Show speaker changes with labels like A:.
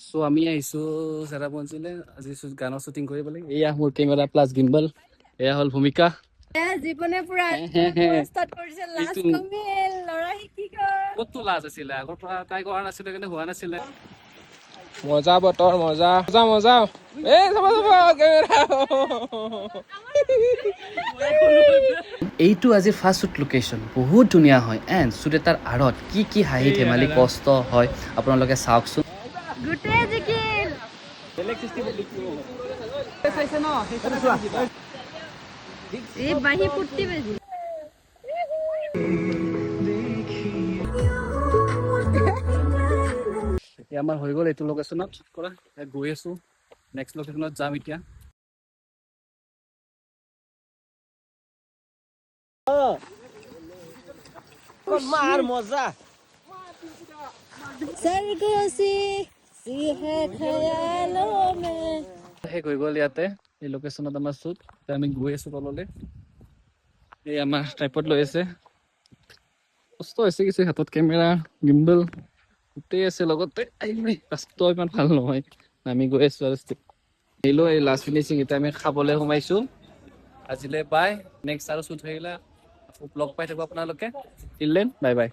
A: So আমি আহিছো চেৰাপুঞ্জীলৈ আজি গানৰ শ্বুটিং কৰিবলৈ। এয়া মোৰ কেমেৰা প্লাছ গিম্বল, এয়া হ'ল ভূমিকা।
B: জীৱনে পুৰা ষ্টাৰ্ট কৰিছে লাজ কমিল লৰা শিকি গ'ল।
A: ক'ততো লাজ আছিলে, আগৰ পৰা ট্ৰাই কৰা নাছিলে কিন্তু হোৱা নাছিলে।
C: মজা বতৰ, মজা মজা মজা।
A: এইটো আজি ফাৰ্ষ্ট শ্বুট লোকেশ্যন, বহুত ধুনীয়া হয়। এণ্ড শ্বুট এটাৰ আঁৰত কি কি হাঁহি ধেমালি কষ্ট হয় আপোনালোকে চাওকচোন।
B: গোটেই জিকিল এই বাহি পুট্টি বেজি
A: এতিয়া আমাৰ হৈ গ'ল এইটো লোকেশ্যনত শ্বুট কৰা। গৈ আছো নেক্সট লোকেশ্যনত যাম এতিয়া।
C: মাৰ মজা।
A: শেষ হৈ গ'ল ইয়াতে এই লোকেশ্যনত আমাৰ শ্বুট। আমি গৈ আছো তললৈ। এই আমাৰ ট্ৰাইপড লৈ আছে, কষ্ট হৈছে কিছু, হাতত কেমেৰা গিম্বল গোটেই আছে লগতে। ৰাস্তা ইমান ভাল নহয়, আমি গৈ আছো আৰু আহিলো। এই লাষ্ট ফিনিচিং এতিয়া আমি খাবলৈ সোমাইছো। আজিলৈ বাই, নেক্সট আৰু শ্বুট আহিলে লগ পাই থাকো আপোনালোকে। Till then bye bye.